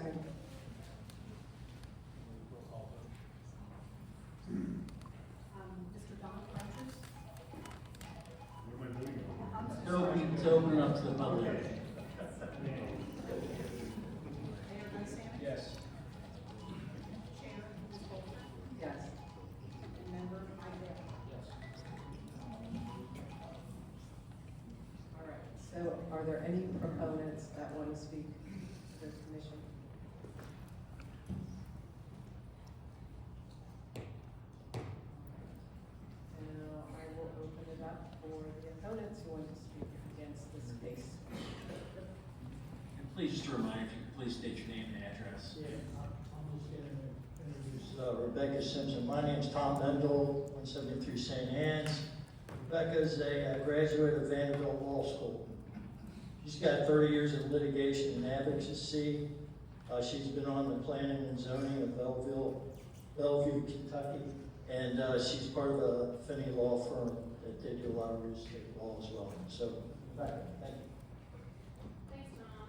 second. Mr. Don Rogers? To open up to the public. Mayor Lysander? Yes. Chair, Ms. Bolter? Yes. And Member Idell? All right, so are there any proponents that want to speak to the commission? Now, I will open it up for the opponents who want to speak against this case. And please, just a reminder, if you could please state your name and address. Yeah, I'm just gonna introduce Rebecca Simpson. My name's Tom Mendel, 173 St. Anne's. Rebecca's a graduate of Vanderbilt Law School. She's got 30 years of litigation and advocacy. She's been on the planning and zoning of Bellevue, Kentucky, and she's part of a Finney law firm that they do a lot of real estate law as well. So, Rebecca, thank you. Thanks, Tom.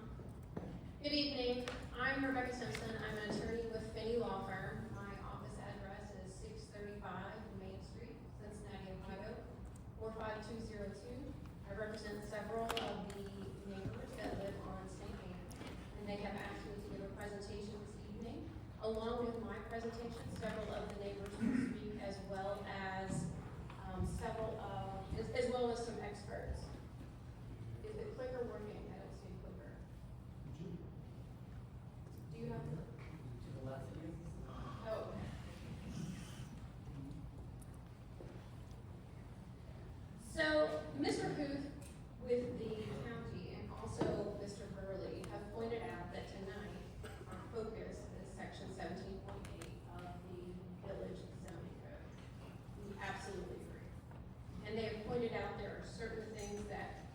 Good evening. I'm Rebecca Simpson. I'm an attorney with Finney Law Firm. My office address is 635 Main Street, Cincinnati, Ohio, 45202. I represent several of the neighbors that live on St. Anne, and they have asked me to give a presentation this evening. Along with my presentation, several of the neighbors will speak, as well as some experts. Is the clicker working? I don't see a clicker. Do you have the? To the left of you? Oh, okay. So, Mr. Huth with the county and also Mr. Burley have pointed out that tonight our focus is section 17.8 of the village zoning code. We absolutely agree. And they have pointed out there are certain things that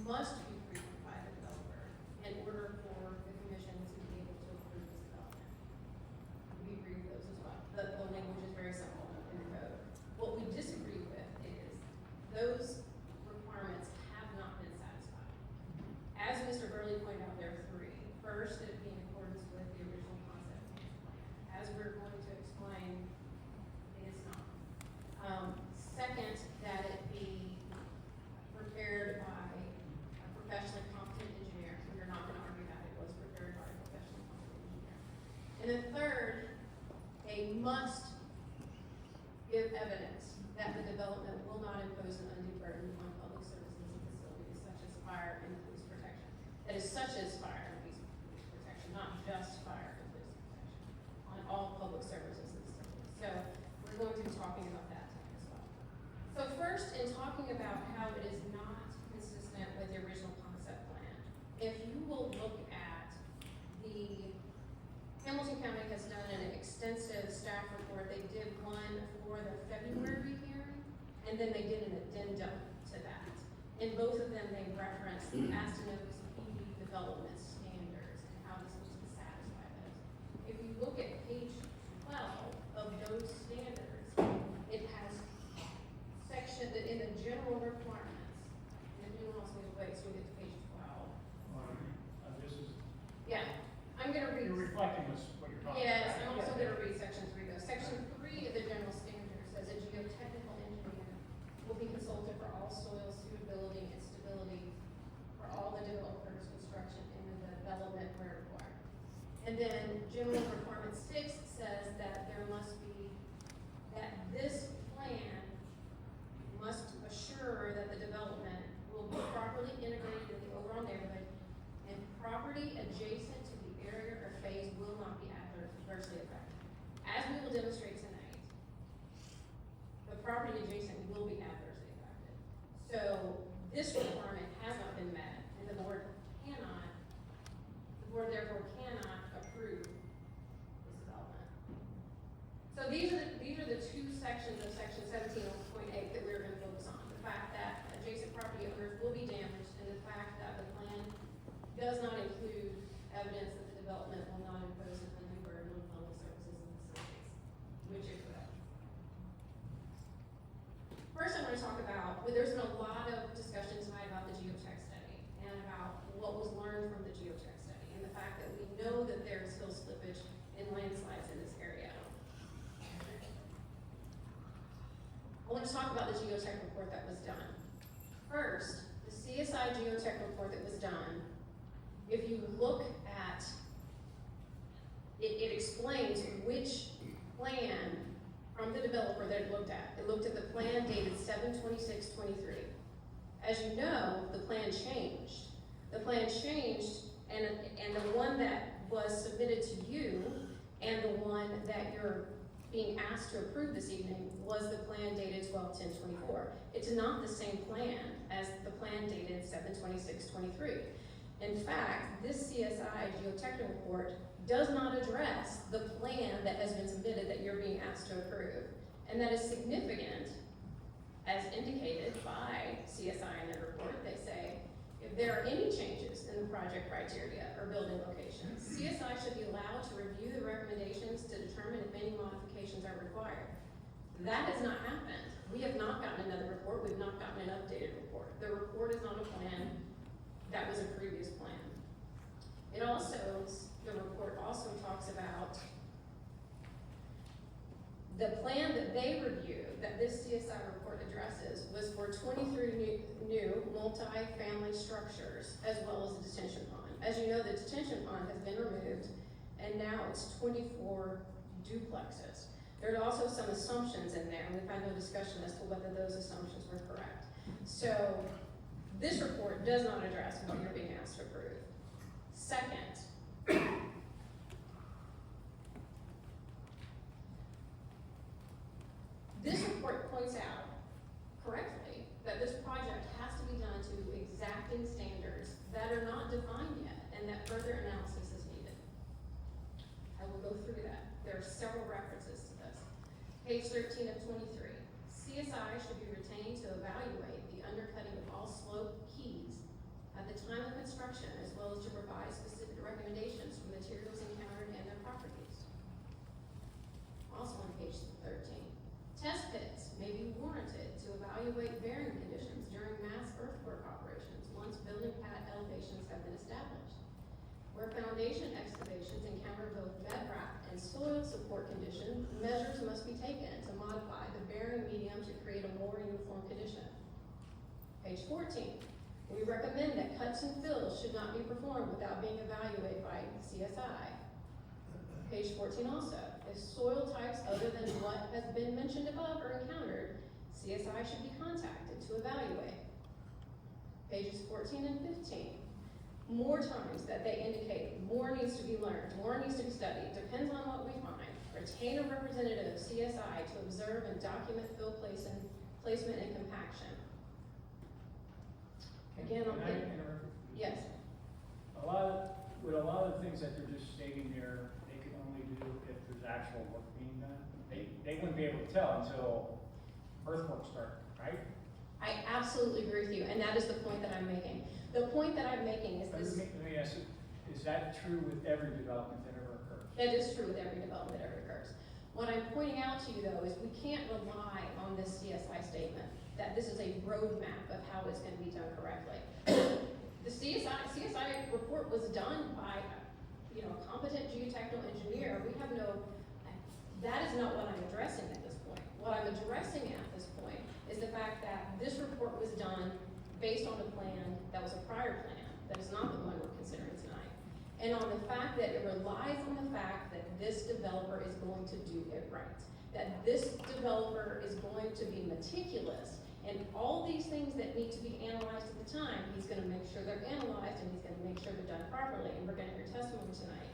must be approved by the developer in order for the commission to be able to approve this development. We agree with those as well. The language is very simple in the code. What we disagree with is those requirements have not been satisfied. As Mr. Burley pointed out, there are three. First, it be in accordance with the original concept plan. As we're going to explain, it is not. Second, that it be prepared by a professionally competent engineer. We're not gonna argue that it was prepared by a professionally competent engineer. And then third, they must give evidence that the development will not impose an undue burden on public services and facilities such as fire and police protection. That is such as fire and police protection, not just fire and police protection, on all public services and facilities. So we're going to be talking about that tonight as well. So first, in talking about how it is not consistent with the original concept plan, if you will look at the Hamilton County has done an extensive staff report. They did one for the February hearing, and then they did an addendum to that. In both of them, they referenced the Astinos EV development standards and how this was to satisfy those. If you look at page 12 of those standards, it has section that in the general requirements, and if anyone wants me to wait, so we get to page 12. This is, Yeah, I'm gonna read. you're reflecting this, what you're talking about. Yes, I'm also gonna read section 3 though. Section 3 of the general standard says a geotechnical engineer will be consulted for all soil suitability and stability for all the developer's construction in the development where required. And then general requirement 6 says that there must be, that this plan must assure that the development will be properly integrated in the overall neighborhood and property adjacent to the area or phase will not be adversely affected. As we will demonstrate tonight, the property adjacent will be adversely affected. So this requirement has not been met, and the board therefore cannot approve this development. So these are the two sections of section 17.8 that we're gonna focus on. The fact that adjacent property owners will be damaged, and the fact that the plan does not include evidence that the development will not impose an undue burden on public services and facilities, which it will. First, I want to talk about, there's been a lot of discussion tonight about the geotech study and about what was learned from the geotech study and the fact that we know that there's to talk about the geotech report that was done. First, the CSI geotech report that was done, if you look at, it explains which plan from the developer that it looked at. It looked at the plan dated 7/26/23. As you know, the plan changed. The plan changed, and the one that was submitted to you and the one that you're being asked to approve this evening was the plan dated 12/10/24. It's not the same plan as the plan dated 7/26/23. In fact, this CSI geotechnical report does not address the plan that has been submitted that you're being asked to approve. And that is significant, as indicated by CSI in their report. They say, if there are any changes in the project criteria or building locations, CSI should be allowed to review the recommendations to determine if any modifications are required. That has not happened. We have not gotten another report. We've not gotten an updated report. The report is on a plan that was a previous plan. It also, the report also talks about the plan that they reviewed, that this CSI report addresses, was for 23 new multi-family structures, as well as a detention pond. As you know, the detention pond has been removed, and now it's 24 duplexes. There are also some assumptions in there, and we've had no discussion as to whether those assumptions were correct. So, this report does not address what you're being asked to approve. Second, this report points out correctly that this project has to be done to exacting standards that are not defined yet, and that further analysis is needed. I will go through that. There are several references to this. Page 13 of 23. CSI should be retained to evaluate the undercutting of all slope keys at the time of construction, as well as to provide specific recommendations for materials encountered and their properties. Also on page 13. Test pits may be warranted to evaluate bearing conditions during mass earthwork operations once building pad elevations have been established. Where foundation excavations encounter both bedrock and soil support conditions, measures must be taken to modify the bearing medium to create a more uniform condition. Page 14. We recommend that cuts and fills should not be performed without being evaluated by CSI. Page 14 also. If soil types other than what has been mentioned above are encountered, CSI should be contacted to evaluate. Pages 14 and 15. More times that they indicate more needs to be learned, more needs to be studied, depends on what we find. Retain a representative of CSI to observe and document fill placement and compaction. Again, on Can I interrupt? yes. With a lot of the things that they're just stating there, they can only do if there's actual work being done. They wouldn't be able to tell until earthwork started, right? I absolutely agree with you, and that is the point that I'm making. The point that I'm making is this. Let me ask you, is that true with every development that ever occurs? That is true with every development that ever occurs. What I'm pointing out to you though is we can't rely on this CSI statement that this is a roadmap of how it's going to be done correctly. The CSI report was done by, a competent geotechnical engineer. We have no, that is not what I'm addressing at this point. What I'm addressing at this point is the fact that this report was done based on a plan that was a prior plan, that is not the one we're considering tonight. And on the fact that it relies on the fact that this developer is going to do it right. That this developer is going to be meticulous, and all these things that need to be analyzed at the time, he's gonna make sure they're analyzed, and he's gonna make sure they're done properly, and we're gonna hear testimony tonight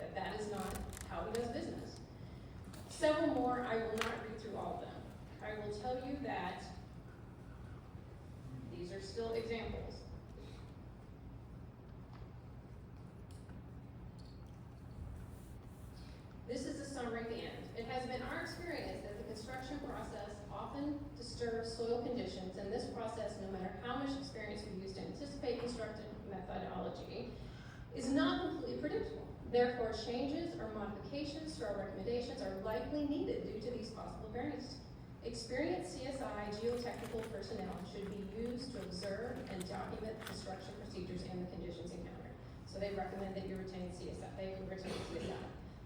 that that is not how he does business. Several more, I will not read through all of them. I will tell you that these are still examples. This is the summary at the end. It has been our experience that the construction process often disturbs soil conditions, and this process, no matter how much experience we use to anticipate constructive methodology, is not completely predictable. Therefore, changes or modifications to our recommendations are likely needed due to these possible variances. Experienced CSI geotechnical personnel should be used to observe and document construction procedures and the conditions encountered. So they recommend that you retain CSI. They retain CSI.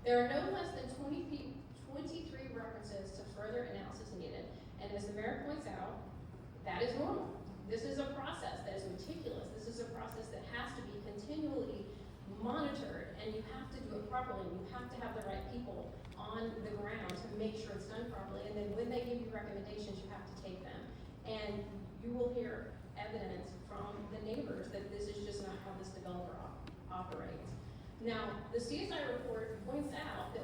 There are no less than 23 references to further analysis needed, And as the mayor points out, that is normal. This is a process that is meticulous. This is a process that has to be continually monitored, and you have to do it properly. You have to have the right people on the ground to make sure it's done properly. And then when they give you recommendations, you have to take them. And you will hear evidence from the neighbors that this is just not how this developer operates. Now, the CSI report points out that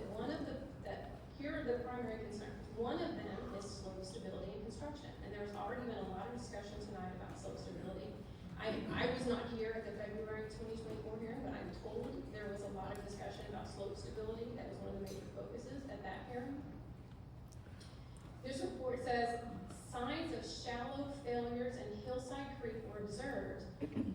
here are the primary concerns. One of them is slope stability and construction. And there's already been a lot of discussion tonight about slope stability. I was not here at the February 2024 hearing, but I'm told there was a lot of discussion about slope stability. That was one of the major focuses at that hearing. This report says signs of shallow failures and hillside creep were observed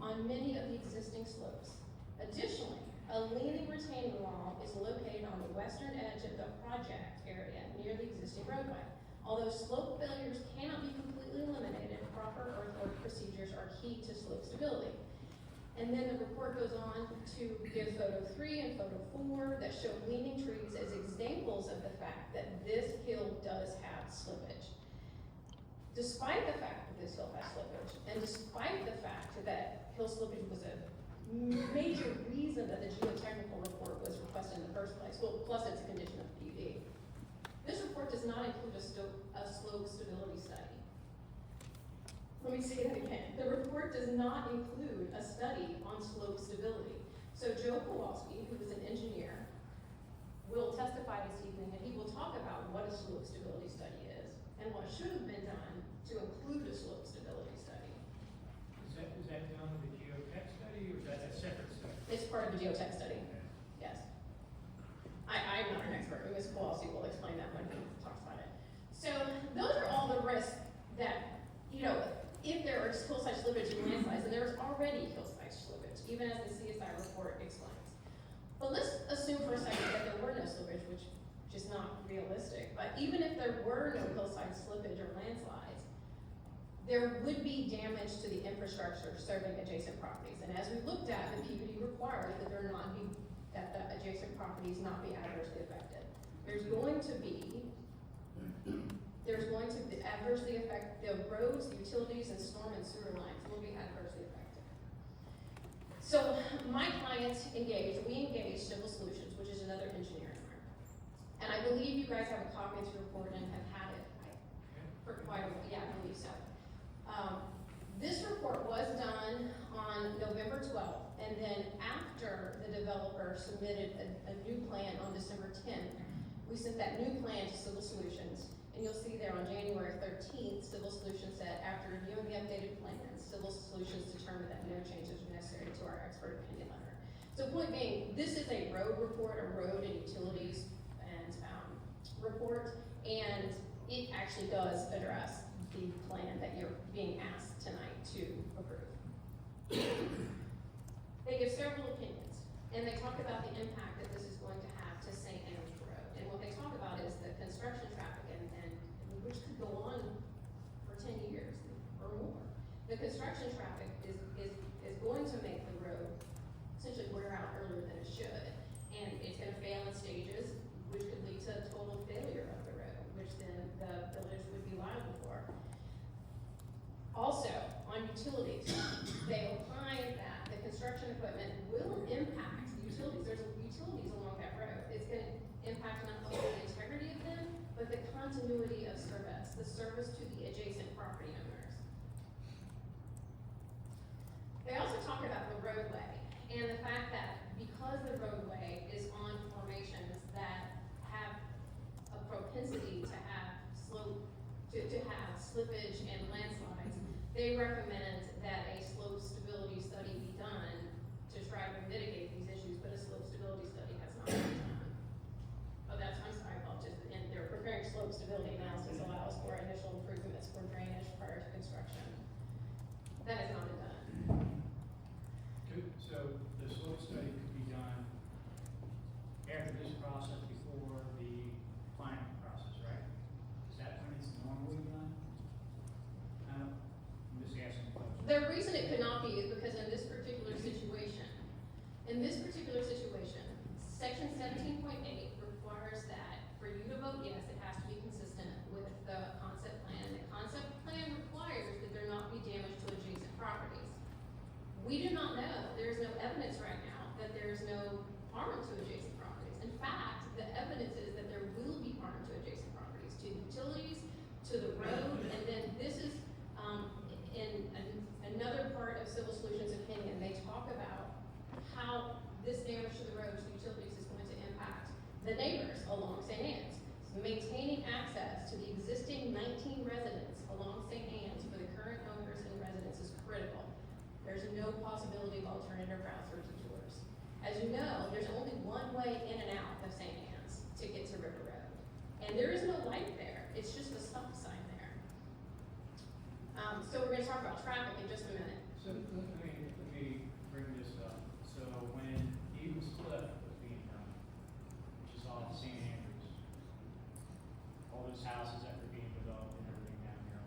on many of the existing slopes. Additionally, a leaning retaining wall is located on the western edge of the project area near the existing roadway. Although slope failures cannot be completely eliminated, proper earthwork procedures are key to slope stability. And then the report goes on to give photo 3 and photo 4 that show leaning trees as examples of the fact that this hill does have slippage. Despite the fact that this hill has slippage, and despite the fact that hill slippage was a major reason that the geotechnical report was requested in the first place, well, plus it's a condition of the PUD. This report does not include a slope stability study. Let me say that again. The report does not include a study on slope stability. So Joe Kowalski, who is an engineer, will testify this evening, and he will talk about what a slope stability study is and what should have been done to include a slope stability study. Is that done with the geotech study, or is that a separate study? It's part of the geotech study, yes. I'm not an expert, but Ms. Kowalski will explain that when he talks about it. So those are all the risks that, if there are hillside slippage and landslides, and there's already hillside slippage, even as the CSI report explains. But let's assume for a second that there were no slippage, which is not realistic, but even if there were no hillside slippage or landslides, there would be damage to the infrastructure serving adjacent properties. And as we looked at, the PUD requires that the adjacent properties not be adversely affected. There's going to adversely affect the roads, utilities, and storm and sewer lines will be adversely affected. So my clients we engaged Civil Solutions, which is another engineering firm. And I believe you guys have a copy of the report and have had it for quite a while. Yeah, I believe so. This report was done on November 12th, and then after the developer submitted a new plan on December 10th, we sent that new plan to Civil Solutions, and you'll see there on January 13th, Civil Solutions said, after reviewing the updated plans, Civil Solutions determined that no changes were necessary to our expert opinion letter. So point being, this is a road report, a road and utilities and report, and it actually does address the plan that you're being asked tonight to approve. They give several opinions, and they talk about the impact that this is going to have to St. Anne's Road. And what they talk about is the construction traffic, and which could go on for 10 years or more. The construction traffic is going to make the road essentially wear out earlier than it should. And it's gonna fail in stages, which could lead to total failure of the road, which then the village would be liable for. Also, on utilities, they opine that the construction equipment will impact utilities. There's utilities along that road. It's gonna impact not only the integrity of them, but the continuity of service, the service to the adjacent property owners. They also talk about the roadway and the fact that because the roadway is on formations that have a propensity to have slippage and landslides, they recommend that a slope stability study be done to try to mitigate these issues, but a slope stability study has not been done. Oh, I'm sorry, and they're preparing slope stability analysis allows for initial improvements for drainage prior to construction. That has not been done. So the slope study could be done after this process, before the planning process, right? Is that when it's normally done? I'm just asking questions. The reason it could not be is because in this particular situation, section 17.8 requires that for you to vote yes, it has to be consistent with the concept plan and harm to adjacent properties. In fact, the evidence is that there will be harm to adjacent properties, to utilities, to the road, and then this is, in another part of Civil Solutions' opinion, they talk about how this damage to the road, to utilities, is going to impact the neighbors along St. Anne's. Maintaining access to the existing 19 residents along St. Anne's for the current owners and residents is critical. There's no possibility of alternative routes or detours. As you know, there's only one way in and out of St. Anne's to get to River Road. And there is no light there, it's just a stop sign there. So we're gonna talk about traffic in just a minute. So let me bring this up. So when Eagles Cliff was being done, which is off St. Andrews, all those houses that were being developed and everything down there,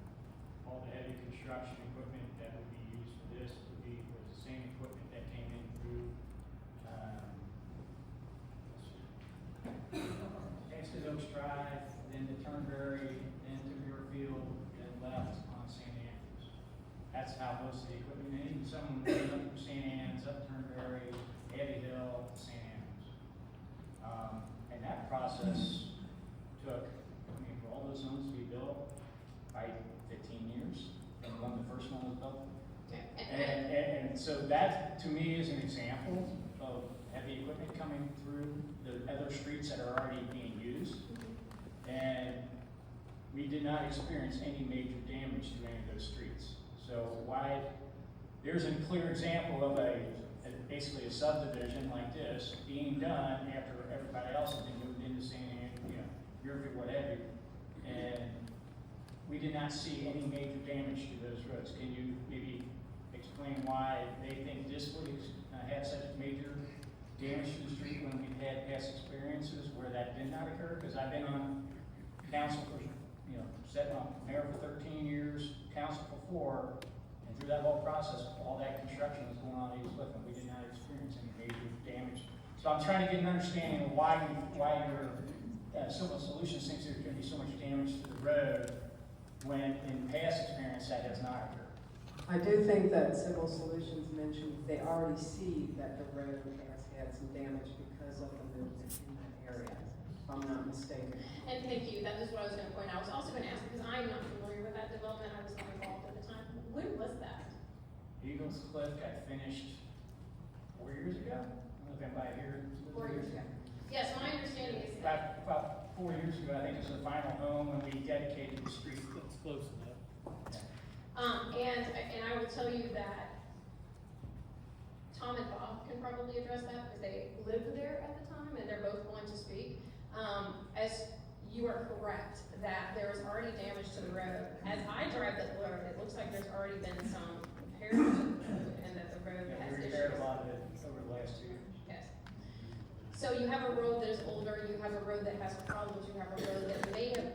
all the heavy construction equipment that would be used for this was the same equipment that came in through, Exit Oaks Drive, then to Turnberry, then to Muirfield, then left on St. Andrews. That's how most of the equipment, and even some went up from St. Anne's, up Turnberry, Abbey Hill, St. Andrews. And that process took, for all those homes to be built, by 15 years, from when the first one was built. And so that, to me, is an example of heavy equipment coming through the other streets that are already being used. And we did not experience any major damage to any of those streets. So why, there's a clear example of basically a subdivision like this being done after everybody else has been moved into St. Anne, Muirfield, what have you. And we did not see any major damage to those roads. Can you maybe explain why they think this would have such major damage to the street when we've had past experiences where that did not occur? Because I've been on council for, sitting on mayor for 13 years, council for 4, and through that whole process, all that construction was going on at East Cliff, and we did not experience any major damage. So I'm trying to get an understanding of why your Civil Solutions thinks there's going to be so much damage to the road when in past experience that has not occurred. I do think that Civil Solutions mentioned they already see that the road has had some damage because of the movement in that area, if I'm not mistaken. And thank you, that is what I was gonna point out. I was also gonna ask, because I'm not familiar with that development, I was not involved at the time. When was that? Eagles Cliff got finished 4 years ago. I'm looking by here. 4 years ago. Yes, my understanding is that. About 4 years ago, I think it was the final home when we dedicated the street. It's close enough. And I will tell you that Tom and Bob can probably address that because they lived there at the time and they're both going to speak. As you are correct that there is already damage to the road. As I drive that road, it looks like there's already been some repairs to the road and that the road Yeah, has we issues. repaired a lot of it over the last 2 years. Yes. So you have a road that is older, you have a road that has problems, you have a road that may have,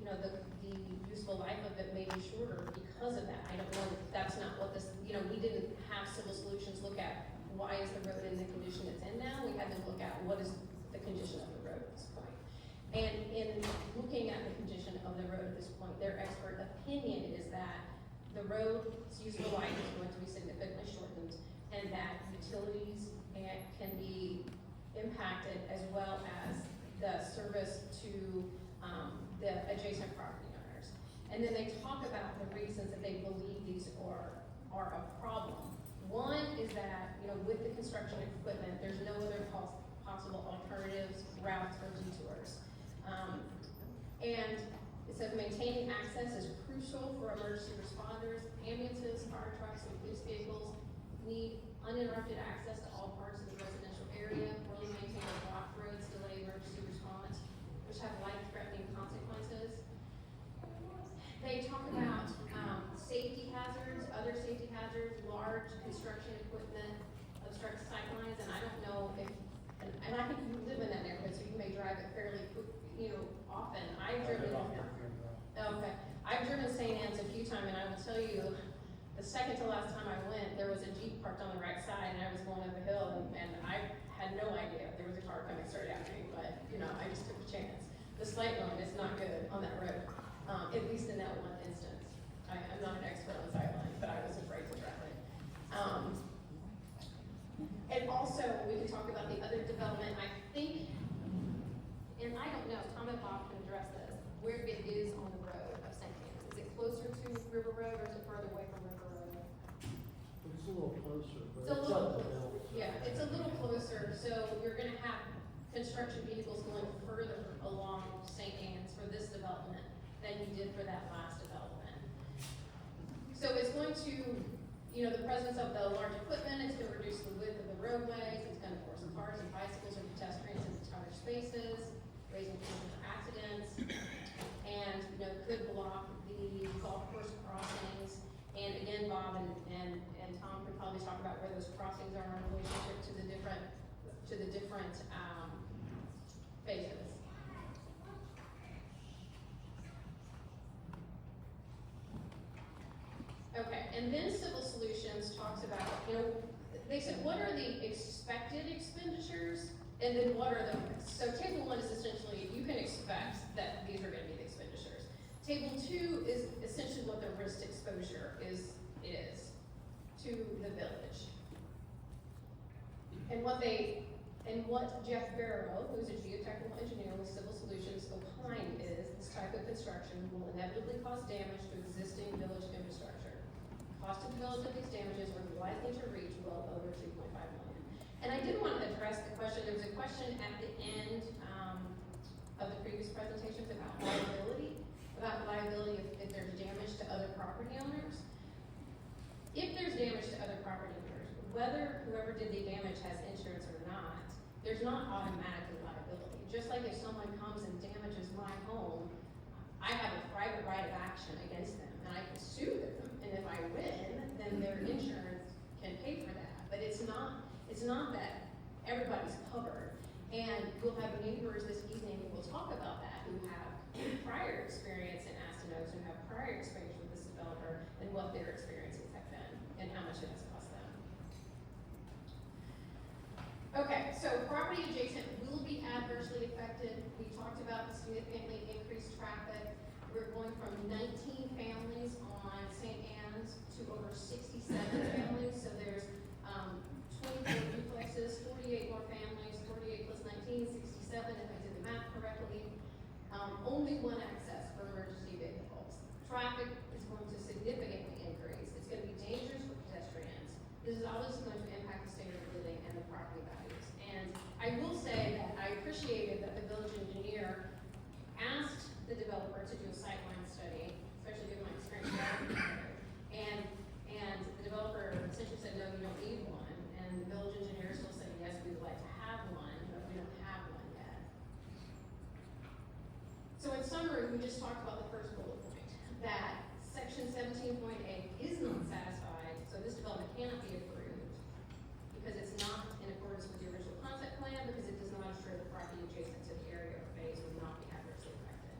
the useful life of it may be shorter because of that. I don't know, that's not what this, we didn't have Civil Solutions look at why is the road in the condition it's in now. We had to look at what is the condition of the road at this point. And in looking at the condition of the road at this point, their expert opinion is that the road's useful life is going to be significantly shortened and that utilities can be impacted as well as the service to the adjacent property owners. And then they talk about the reasons that they believe these are a problem. One is that, with the construction equipment, there's no other possible alternatives, routes, or detours. And it says maintaining access is crucial for emergency responders. Ambulances, fire trucks, and police vehicles need uninterrupted access to all parts of the residential area. Poorly maintained blocked roads delay emergency response, which have life-threatening consequences. They talk about safety hazards, other safety hazards, large construction equipment, obstruct sight lines, and I don't know if, and I think you live in that neighborhood, so you may drive it fairly, often. I've driven St. Anne's a few times, and I will tell you, the second to last time I went, there was a Jeep parked on the right side, and I was going up a hill, and I had no idea there was a car coming straight after me, but, I just took a chance. The sight line is not good on that road, at least in that one instance. I'm not an expert on sight lines, but I was afraid to drive it. And also, we can talk about the other development, I think, and I don't know, Tom and Bob can address this, where it is on the road of St. Anne's. Is it closer to River Road or is it further away from River Road? It's a little closer, but It's a it's little up the closer. hill. so- Yeah, it's a little closer, so you're gonna have construction vehicles going further along St. Anne's for this development than you did for that last development. So it's going to, you know, the presence of the large equipment, it's gonna reduce the width of the roadways, it's gonna force cars and bicycles and pedestrians into tighter spaces, raising potential for accidents, and, you know, could block the golf course crossings. And again, Bob and Tom could probably talk about where those crossings are in relationship to the different, phases. Okay, and then Civil Solutions talks about, you know, they said, what are the expected expenditures? And then what are the, so table one is essentially, you can expect that these are gonna be the expenditures. Table two is essentially what the risk exposure is to the village. And what Jeff Barrow, who's a geotechnical engineer with Civil Solutions, opined is this type of construction will inevitably cause damage to existing village infrastructure. Cost of the village of these damages are likely to reach well over $2.5 million. And I did want to address the question, there was a question at the end, of the previous presentations about liability if there's damage to other property owners. If there's damage to other property owners, whether whoever did the damage has insurance or not, there's not automatically liability. Just like if someone comes and damages my home, I have a private right of action against them, and I can sue them, and if I win, then their insurance can pay for that. But it's not that everybody's covered. And we'll have neighbors this evening who will talk about that, who have prior experience in Aston Oaks, who have prior experience with this developer, and what their experiences have been, and how much it has cost them. Okay, so property adjacent will be adversely affected. We talked about the significantly increased traffic. We're going from 19 families on St. Anne's to over 67 families, so there's 24 duplexes, 48 more families, 48 plus 19, 67, if I did the math correctly. Only one access for emergency vehicles. Traffic is going to significantly increase. It's going to be dangerous for pedestrians. This is obviously going to impact the standard of living and the property values. And I will say that I appreciated that the village engineer asked the developer to do a sightline study, especially given my experience driving there. And the developer essentially said, no, you don't need one. And the village engineer still said, yes, we would like to have one, but we don't have one yet. So in summary, we just talked about the first bullet point, that section 17.8 is not satisfied, so this development cannot be approved because it's not in accordance with the original concept plan, because it does not ensure the property adjacent to the area or phase will not be adversely affected.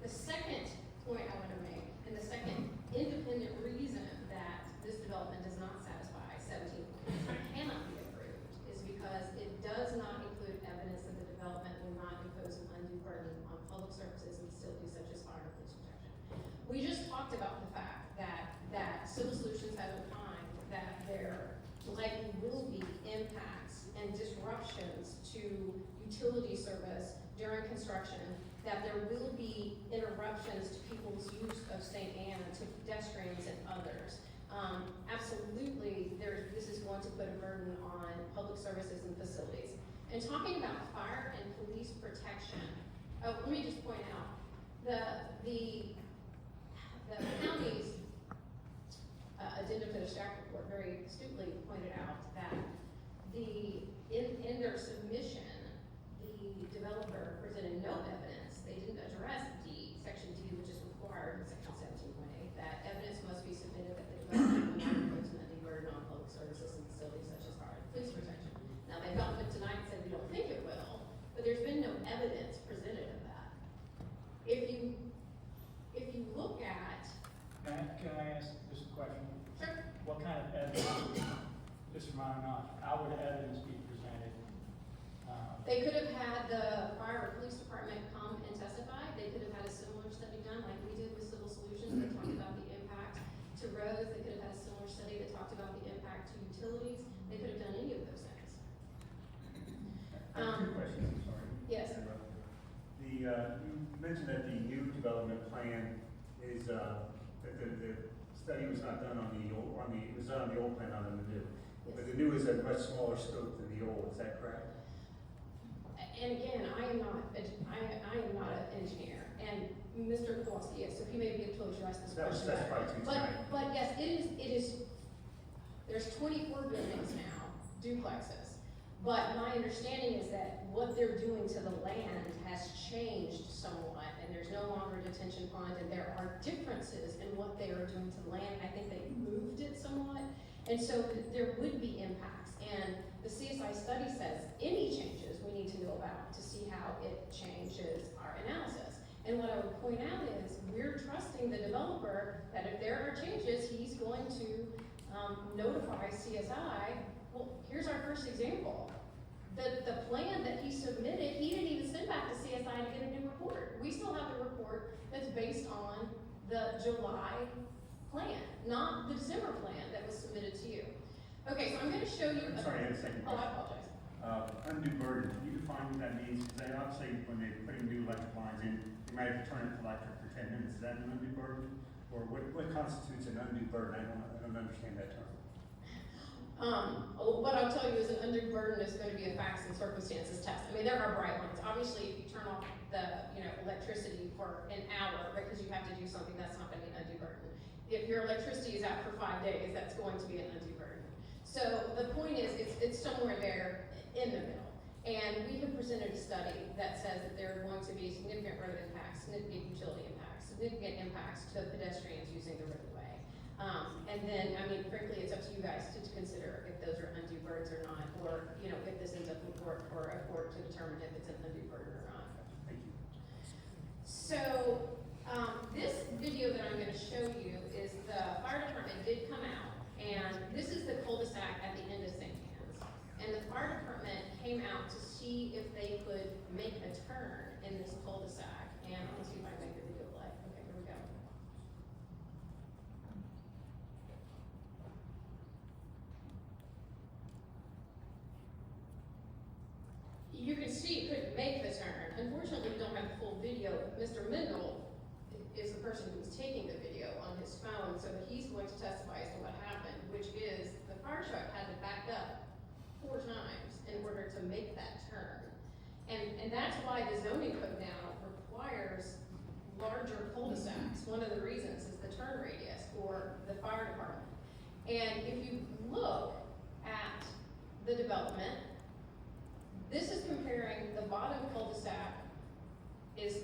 The second point I want to make, and the second independent reason that this development does not satisfy 17.8 cannot be approved is because it does not include evidence that the development will not impose an undue burden on public services and facilities such as fire and police protection. We just talked about the fact that Civil Solutions has opined that there likely will be impacts and disruptions to utility service during construction, that there will be interruptions to people's use of St. Anne, to pedestrians and others. Absolutely, this is going to put a burden on public services and facilities. And talking about fire and police protection, let me just point out, the county's addendum to the staff report very astutely pointed out that in their submission, the developer presented no evidence. They didn't address section D, which is required in section 17.8, that evidence must be submitted that the development will not impose an undue burden on public services and facilities such as fire and police protection. Now, they got it tonight and said we don't think it will, but there's been no evidence presented of that. If you look at, Can I ask just a question? sure, What kind of evidence, just from my knowledge, how would evidence be presented? they could have had the fire or police department come and testify. They could have had a similar study done like we did with Civil Solutions that talked about the impact to roads. They could have had a similar study that talked about the impact to utilities. They could have done any of you mentioned that the new development plan is, that the study was not done on the old, it was done on the old plan, not on the new. But the new is a much smaller scope than the old, is that correct? And again, I am not an engineer, and Mr. Kowalski, yes, so he may be able to address this question That's better. probably too tonight. But yes, it is, there's 24 buildings now, duplexes. But my understanding is that what they're doing to the land has changed somewhat, and there's no longer a detention pond, and there are differences in what they are doing to the land. I think they moved it somewhat, and so there would be impacts. And the CSI study says any changes we need to know about to see how it changes our analysis. And what I would point out is we're trusting the developer that if there are changes, he's going to notify CSI. Well, here's our first example. The plan that he submitted, he didn't even send back to CSI to get a new report. We still have the report that's based on the July plan, not the December plan that was submitted to you. Okay, so I'm gonna show you. I'm sorry, I had a second Oh, I question. apologize. Undue burden, can you define what that means? Because obviously, when they're putting new electric lines in, they might have to turn it electric for 10 minutes. Is that an undue burden? Or what constitutes an undue burden? I don't understand that term. What I'll tell you is an undue burden is going to be a facts and circumstances test. I mean, there are bright lines. Obviously, if you turn off the, electricity for an hour because you have to do something, that's not going to be an undue burden. If your electricity is out for 5 days, that's going to be an undue burden. So the point is, it's somewhere there in the middle. And we have presented a study that says that there are going to be significant road impacts, significant utility impacts, significant impacts to pedestrians using the roadway. And then, frankly, it's up to you guys to consider if those are undue burdens or not, or, if this ends up in court for a court to determine if it's an undue burden or not. Thank you. So, this video that I'm gonna show you is the fire department did come out, and this is the cul-de-sac at the end of St. Anne's. And the fire department came out to see if they could make a turn in this cul-de-sac, and let's see if I can make the video play. Okay, here we go. You can see it couldn't make the turn. Unfortunately, we don't have the full video. Mr. Mendel is the person who was taking the video on his phone, so he's going to testify as to what happened, which is the fire truck had to back up 4 times in order to make that turn. And that's why the zoning code now requires larger cul-de-sacs. One of the reasons is the turn radius for the fire department. And if you look at the development, this is comparing the bottom cul-de-sac is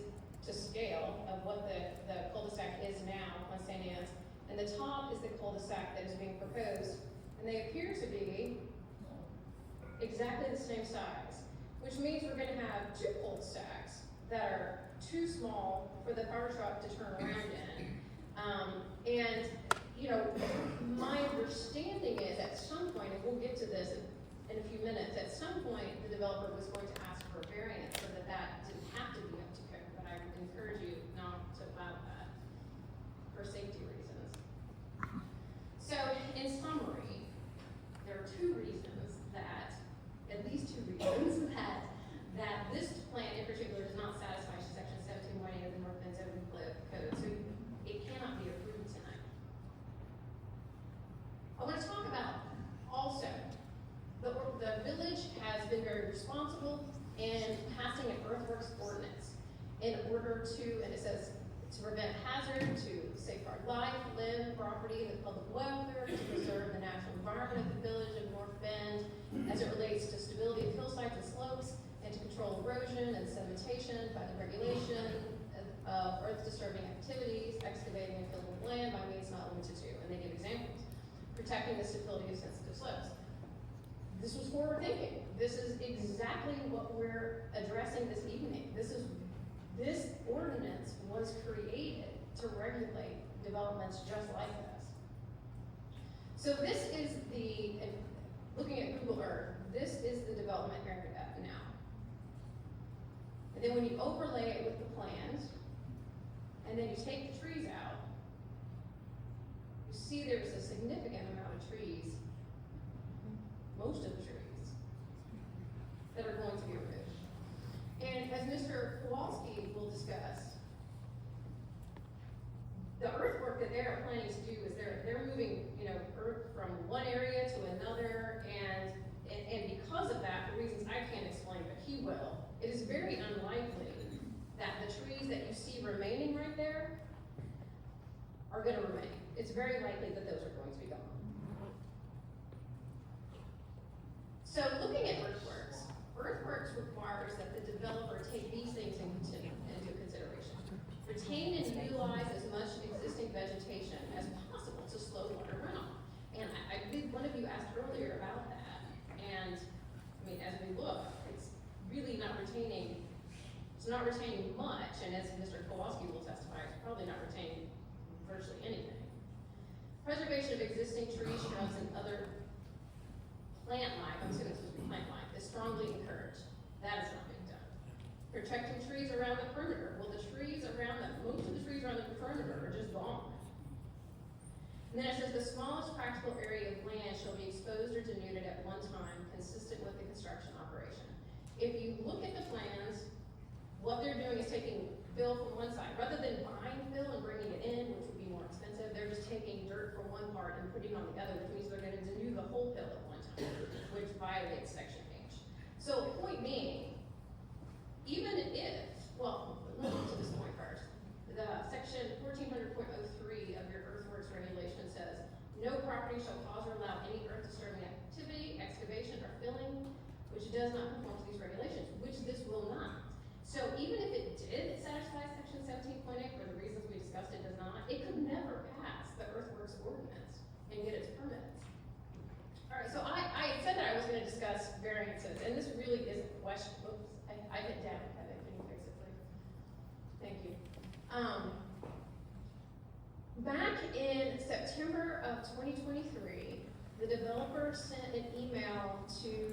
to scale of what the cul-de-sac is now on St. Anne's, and the top is the cul-de-sac that is being proposed, and they appear to be exactly the same size, which means we're gonna have 2 cul-de-sacs that are too small for the fire truck to turn around in. My understanding is at some point, and we'll get to this in a few minutes, at some point, the developer was going to ask for a variance so that that didn't have to be up to code, but I would encourage you not to file that for safety reasons. So, in summary, there are 2 reasons that, at least 2 reasons that this plan in particular does not satisfy section 17.1 of the North Bend zoning code, so it cannot be approved tonight. I want to talk about also, the village has been very responsible in passing an earthworks ordinance in order to, and it says, to prevent hazard, to safeguard life, limb, property, and the public welfare, to preserve the natural environment of the village of North Bend as it relates to stability of hillsides and slopes, and to control erosion and sedimentation by the regulation of earth-disturbing activities, excavating and filling of land by means not limited to, and they give examples, protecting the stability of sensitive slopes. This was forward thinking. This is exactly what we're addressing this evening. This ordinance was created to regulate developments just like this. So this is looking at Google Earth, this is the development area now. And then when you overlay it with the plans, and then you take the trees out, you see there's a significant amount of trees, most of the trees, that are going to be removed. And as Mr. Kowalski discuss. The earthwork that they're planning to do is they're moving, you know, earth from one area to another, and because of that, for reasons I can't explain, but he will, it is very unlikely that the trees that you see remaining right there are gonna remain. It's very likely that those are going to be gone. So looking at earthworks requires that the developer take these things into consideration. Retain and utilize as much existing vegetation as possible to slow water runoff. And I believe one of you asked earlier about that. And, I mean, as we look, it's really not retaining, it's not retaining much, and as Mr. Kowalski will testify, it's probably not retaining virtually anything. Preservation of existing trees, shrubs, and other plant life, I'm assuming this was plant life, is strongly encouraged. That is not being done. Protecting trees around the perimeter. Well, most of the trees around the perimeter are just gone. And then it says the smallest practical area of land shall be exposed or denuded at one time, consistent with the construction operation. If you look at the plans, what they're doing is taking fill from one side. Rather than buying fill and bringing it in, which would be more expensive, they're just taking dirt from one part and putting it on the other, which means they're gonna denude the whole fill at one time, which violates section H. So point being, even if, well, let me get to this point first. The section 1400.03 of your earthworks regulation says, no property shall cause or allow any earth disturbing activity, excavation, or filling, which does not conform to these regulations, which this will not. So even if it did satisfy section 17.8 for the reasons we discussed, it does not, it could never pass the earthworks ordinance and get its permits. All right, so I said that I was gonna discuss variances, and this really is a question, oops, I hit down, Kevin, can you fix it, please? Thank you. Back in September of 2023, the developer sent an email to,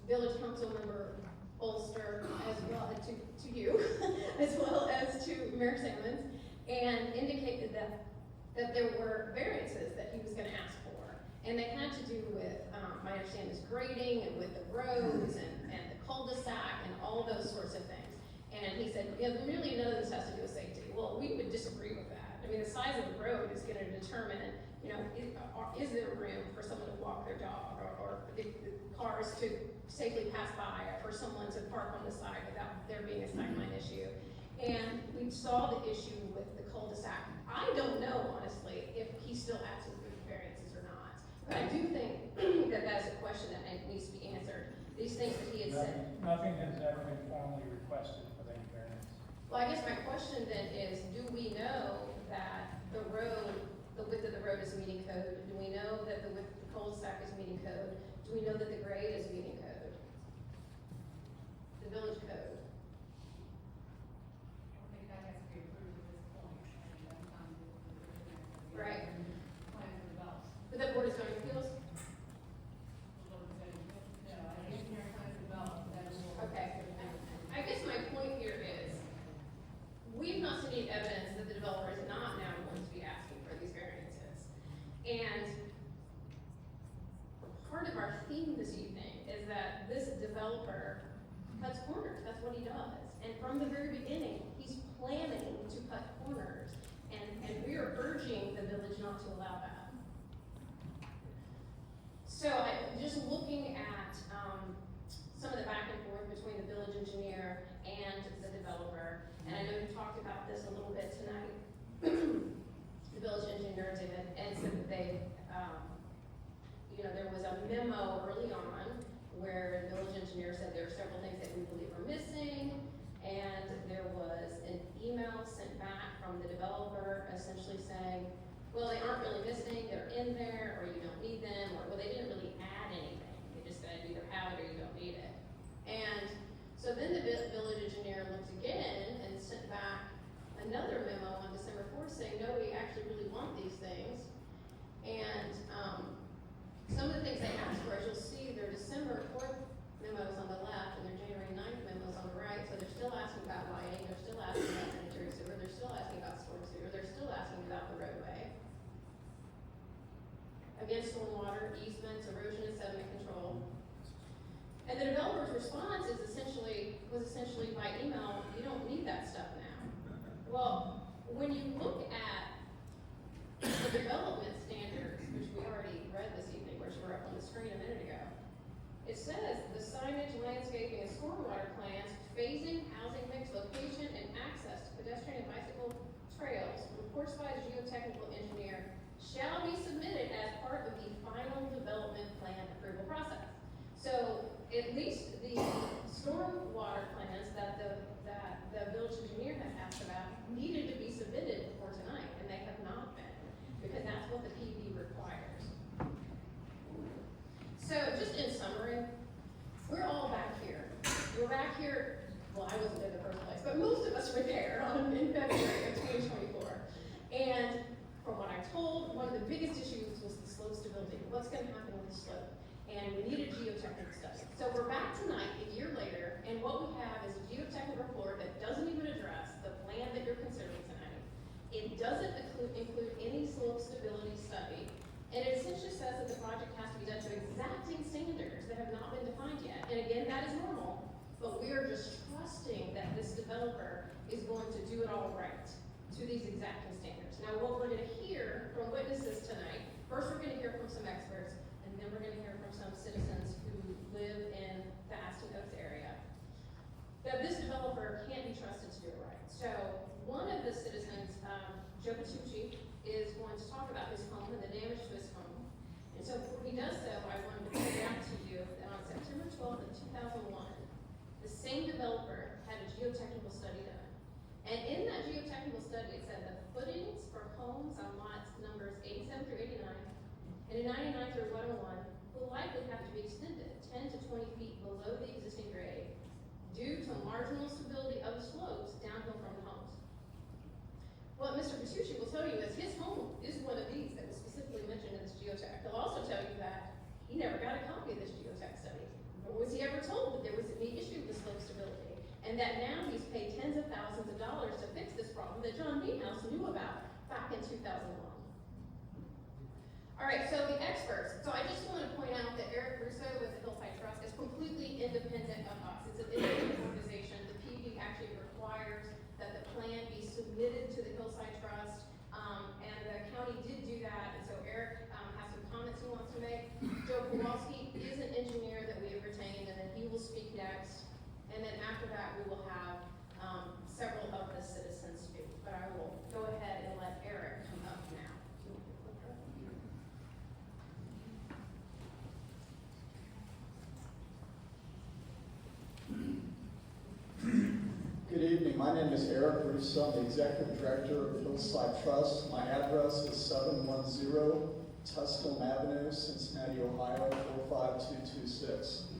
Village Council Member Bolster, as well, to you, as well as to Mayor Sammons, and indicated that there were variances that he was gonna ask for. And they had to do with, my understanding is grading, and with the roads, and the cul-de-sac, and all those sorts of things. And he said, yeah, really none of this has to do with safety. Well, we would disagree with that. I mean, the size of the road is gonna determine, you know, is there room for someone to walk their dog, or the cars to safely pass by, or for someone to park on the side without there being a sightline issue. And we saw the issue with the cul-de-sac. I don't know, honestly, if he's still asking for the variances or not. But I do think that that is a question that needs to be answered. These things that he had said. Nothing has ever been formally requested for any variance. Well, I guess my question then is, do we know that the road, the width of the road is meeting code? Do we know that the width of the cul-de-sac is meeting code? Do we know that the grade is meeting code? The village code? I don't think that has to be approved at this point, and that's on the. Right. Plan for development. But the board is going to appeals? No, I think in your plan for development, that is. Okay. I guess my point here is, we've not seen any evidence that the developer is not now going to be asking for these variances. And part of our theme this evening is that this developer cuts corners, that's what he does. And from the very beginning, he's planning to cut corners, and we are urging the village not to allow that. So just looking at, some of the back and forth between the village engineer and the developer, and I know you talked about this a little bit tonight. The village engineer did, and said that they, you know, there was a memo early on where the village engineer said there are several things that we believe are missing, and there was an email sent back from the developer essentially saying, well, they aren't really missing, they're in there, or you don't need them, or, well, they didn't really add anything. They just said either have it or you don't need it. And so then the village engineer looked again and sent back another memo on December 4th saying, no, we actually really want these things. And, some of the things they asked for, as you'll see, their December 4th memos on the left and their January 9th memos on the right. So they're still asking about lighting, they're still asking about sanitary sewer, they're still asking about storm sewer, they're still asking about the roadway. Again, stormwater, easements, erosion and sediment control. And the developer's response was essentially essentially by email, you don't need that stuff now. Well, when you look at the development standards, which we already read this evening, which were up on the screen a minute ago, it says the signage, landscaping, and stormwater plans, phasing, housing mix, location, and access to pedestrian and bicycle trails, reports by the geotechnical engineer shall be submitted as part of the final development plan approval process. So at least the stormwater plans that the village engineer had asked about needed to be submitted for tonight, and they have not been, because that's what the PV requires. So just in summary, we're all back here. We're back here, well, I wasn't in the first place, but most of us were there in February of 2024. And from what I'm told, one of the biggest issues was the slope stability. What's gonna happen with the slope? And we need a geotechnical study. So we're back tonight, a year later, and what we have is a geotechnical report that doesn't even address the plan that you're considering tonight. It doesn't include any slope stability study, and it essentially says that the project has to be done to exacting standards that have not been defined yet. And again, that is normal, but we are just trusting that this developer is going to do it all right to these exacting standards. Now, what we're gonna hear from witnesses tonight, first we're gonna hear from some experts, and then we're gonna hear from some citizens who live in the Aston Oaks area, that this developer can't be trusted to do it right. So one of the citizens, Joe Patucci, is going to talk about his home and the damage to his home. And so before he does so, I wanted to point out to you that on September 12th of 2001, the same developer had a geotechnical study done. And in that geotechnical study, it said the footings for homes on lots numbers 87 through 89 and 99 through 101 will likely have to be extended 10 to 20 feet below the existing grade due to marginal stability of the slopes downhill from the homes. What Mr. Patucci will tell you is his home is one of these that was specifically mentioned in this geotech. He'll also tell you that he never got a copy of this geotech study, nor was he ever told that there was any issue with slope stability, and that now he's paid tens of thousands of dollars to fix this problem that John Niehaus knew about back in 2001. All right, so the experts. So I just want to point out that Eric Russo with the Hillside Trust is completely independent of us. It's an independent organization. The PV actually requires that the plan be submitted to the Hillside Trust, and the county did do that, and so Eric has some comments he wants to make. Joe Kowalski is an engineer that we have retained, and then he will speak next, and then after that, we will have several of the citizens speak, but I will go ahead and let Eric come up now. Good evening. My name is Eric Russo. I'm the Executive Director of Hillside Trust. My address is 710 Tusculum Avenue, Cincinnati, Ohio, 45226.